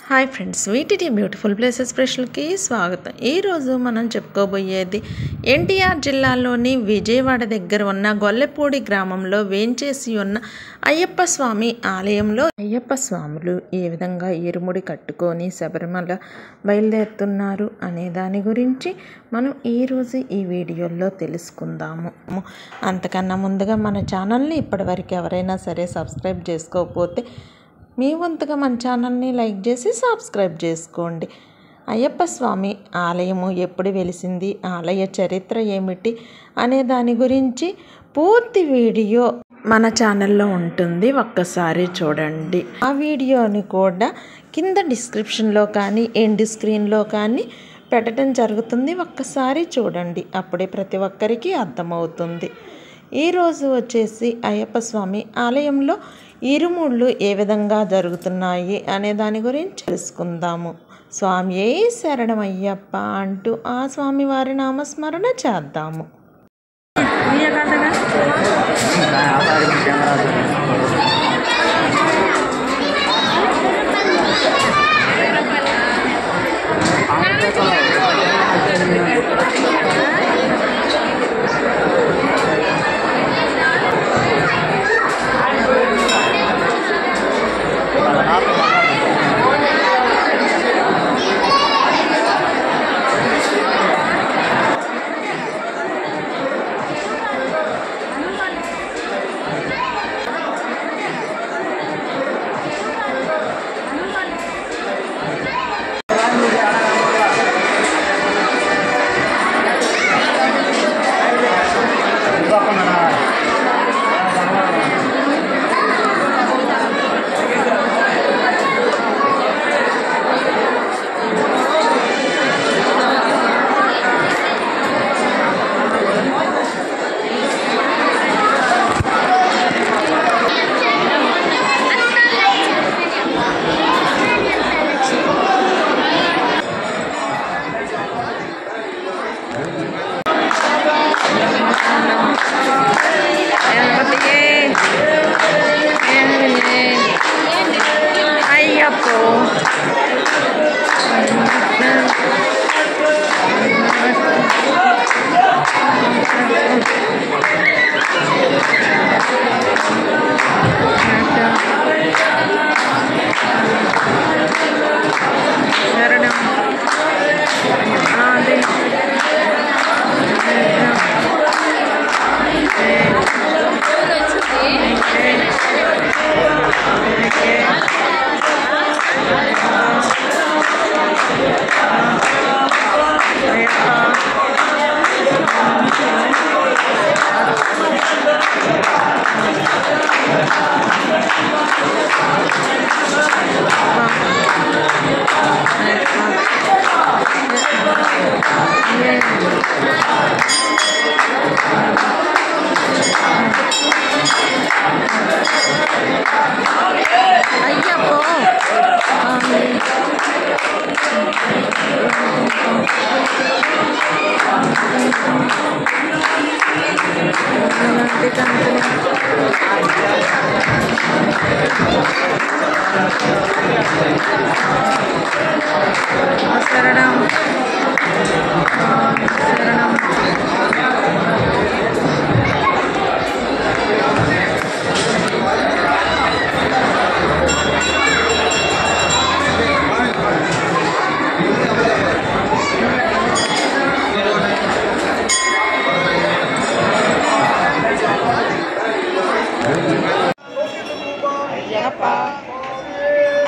Hi friends, వీటిటీ beautiful places స్పెషల్కి స్వాగతం. ఈరోజు మనం చెప్పుకోబోయేది ఎన్టీఆర్ జిల్లాలోని విజయవాడ దగ్గర ఉన్న గొల్లపూడి గ్రామంలో వేంచేసి ఉన్న అయ్యప్ప స్వామి ఆలయంలో అయ్యప్ప స్వాములు ఏ విధంగా ఇరుముడి కట్టుకొని శబరిమల బయలుదేరుతున్నారు అనే దాని గురించి మనం ఈరోజు ఈ వీడియోలో తెలుసుకుందాము. అంతకన్నా ముందుగా మన ఛానల్ని ఇప్పటివరకు ఎవరైనా సరే సబ్స్క్రైబ్ చేసుకోకపోతే మీ వంతుగా మన ఛానల్ని లైక్ చేసి సబ్స్క్రైబ్ చేసుకోండి. అయ్యప్ప స్వామి ఆలయము ఎప్పుడు వెలిసింది, ఆలయ చరిత్ర ఏమిటి అనే దాని గురించి పూర్తి వీడియో మన ఛానల్లో ఉంటుంది, ఒక్కసారి చూడండి. ఆ వీడియోని కూడా కింద డిస్క్రిప్షన్లో కానీ ఎండ్ స్క్రీన్లో కానీ పెట్టడం జరుగుతుంది, ఒక్కసారి చూడండి. అప్పుడే ప్రతి ఒక్కరికి అర్థమవుతుంది. ఈరోజు వచ్చేసి అయ్యప్ప స్వామి ఆలయంలో ఇరుముళ్ళు ఏ విధంగా జరుగుతున్నాయి అనే దాని గురించి తెలుసుకుందాము. స్వామియే శరణమయ్యప్ప అంటూ ఆ స్వామి వారి నామస్మరణ చేద్దాము.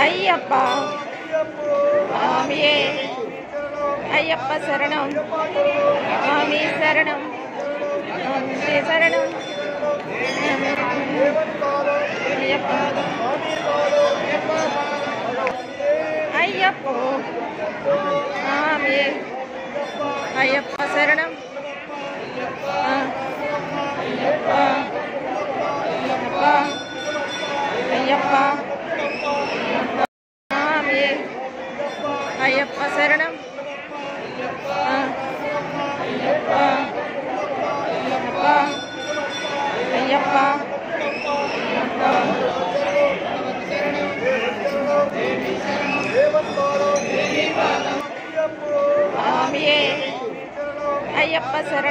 అయ్యప్ప స్వామియే అయ్యప్ప శరణం, స్వామి శరణం, శరణం అయ్యప్ప అయ్యప్ప స్వామియే అయ్యప్ప శరణం అయ్యప్ప అయ్యప్ప అయ్యప్ప శరణం అయ్యప్ప అయ్యప్ప అయ్యప్ప అయ్యప్ప శరణం.